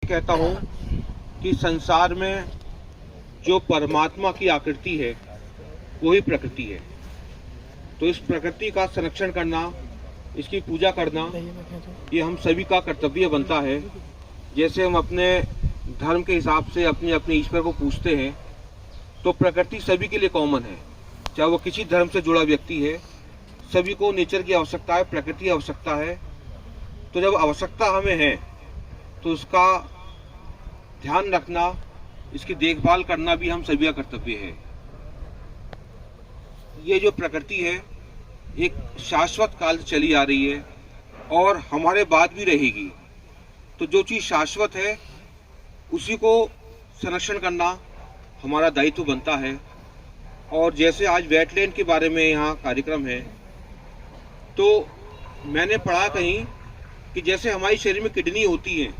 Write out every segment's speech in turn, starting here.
कहता हूँ कि संसार में जो परमात्मा की आकृति है वही प्रकृति है। तो इस प्रकृति का संरक्षण करना, इसकी पूजा करना, ये हम सभी का कर्तव्य बनता है। जैसे हम अपने धर्म के हिसाब से अपने अपने ईश्वर को पूजते हैं, तो प्रकृति सभी के लिए कॉमन है। चाहे वो किसी धर्म से जुड़ा व्यक्ति है, सभी को नेचर की आवश्यकता है, प्रकृति की आवश्यकता है। तो जब आवश्यकता हमें है तो उसका ध्यान रखना, इसकी देखभाल करना भी हम सभी का कर्तव्य है। ये जो प्रकृति है एक शाश्वत काल से चली आ रही है और हमारे बाद भी रहेगी। तो जो चीज़ शाश्वत है उसी को संरक्षण करना हमारा दायित्व बनता है। और जैसे आज वेटलैंड के बारे में यहाँ कार्यक्रम है, तो मैंने पढ़ा कहीं कि जैसे हमारे शरीर में किडनी होती है,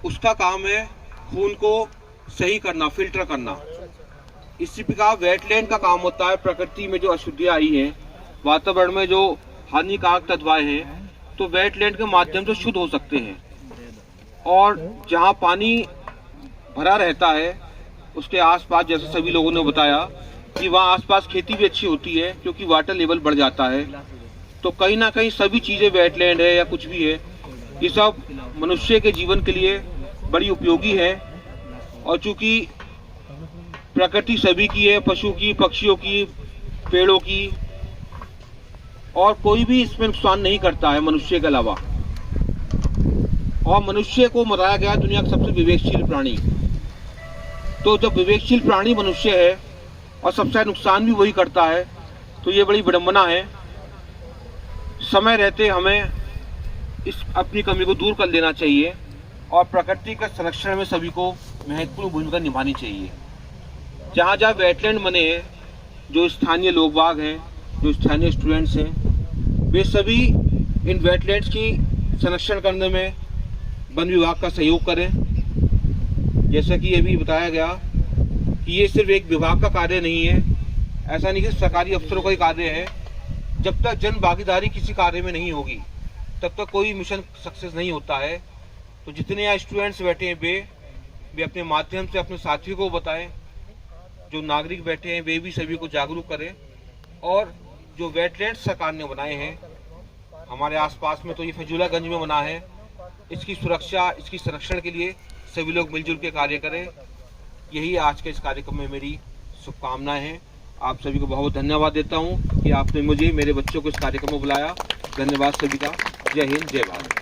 उसका काम है खून को सही करना, फिल्टर करना। इसी प्रकार वेटलैंड का काम होता है प्रकृति में जो अशुद्धियाँ आई हैं, वातावरण में जो हानिकारक तत्वाएं हैं, तो वेटलैंड के माध्यम से शुद्ध हो सकते हैं। और जहाँ पानी भरा रहता है उसके आसपास, जैसे सभी लोगों ने बताया कि वहाँ आसपास खेती भी अच्छी होती है क्योंकि वाटर लेवल बढ़ जाता है। तो कहीं ना कहीं सभी चीज़ें, वेटलैंड है या कुछ भी है, ये सब मनुष्य के जीवन के लिए बड़ी उपयोगी है। और चूँकि प्रकृति सभी की है, पशु की, पक्षियों की, पेड़ों की, और कोई भी इसमें नुकसान नहीं करता है मनुष्य के अलावा। और मनुष्य को बताया गया दुनिया का सबसे विवेकशील प्राणी। तो जब विवेकशील प्राणी मनुष्य है और सबसे नुकसान भी वही करता है, तो ये बड़ी विडंबना है। समय रहते हमें इस अपनी कमी को दूर कर लेना चाहिए और प्रकृति के संरक्षण में सभी को महत्वपूर्ण भूमिका निभानी चाहिए। जहाँ जहाँ वेटलैंड बने हैं, जो स्थानीय लोग बाग हैं, जो स्थानीय स्टूडेंट्स हैं, वे सभी इन वेटलैंड्स की संरक्षण करने में वन विभाग का सहयोग करें। जैसा कि ये भी बताया गया कि ये सिर्फ एक विभाग का कार्य नहीं है, ऐसा नहीं कि सरकारी अफसरों का ही कार्य है। जब तक जन भागीदारी किसी कार्य में नहीं होगी तब तक कोई मिशन सक्सेस नहीं होता है। तो जितने यहाँ स्टूडेंट्स बैठे हैं वे अपने माध्यम से अपने साथियों को बताएं, जो नागरिक बैठे हैं वे भी सभी को जागरूक करें। और जो वेटलैंड सरकार ने बनाए हैं हमारे आसपास में, तो ये फजूलागंज में बना है, इसकी सुरक्षा, इसकी संरक्षण के लिए सभी लोग मिलजुल के कार्य करें। यही आज के इस कार्यक्रम में मेरी शुभकामनाएं हैं। आप सभी को बहुत धन्यवाद देता हूं कि आपने मुझे, मेरे बच्चों को इस कार्यक्रम में बुलाया। धन्यवाद सभी का। जय हिंद, जय भारत।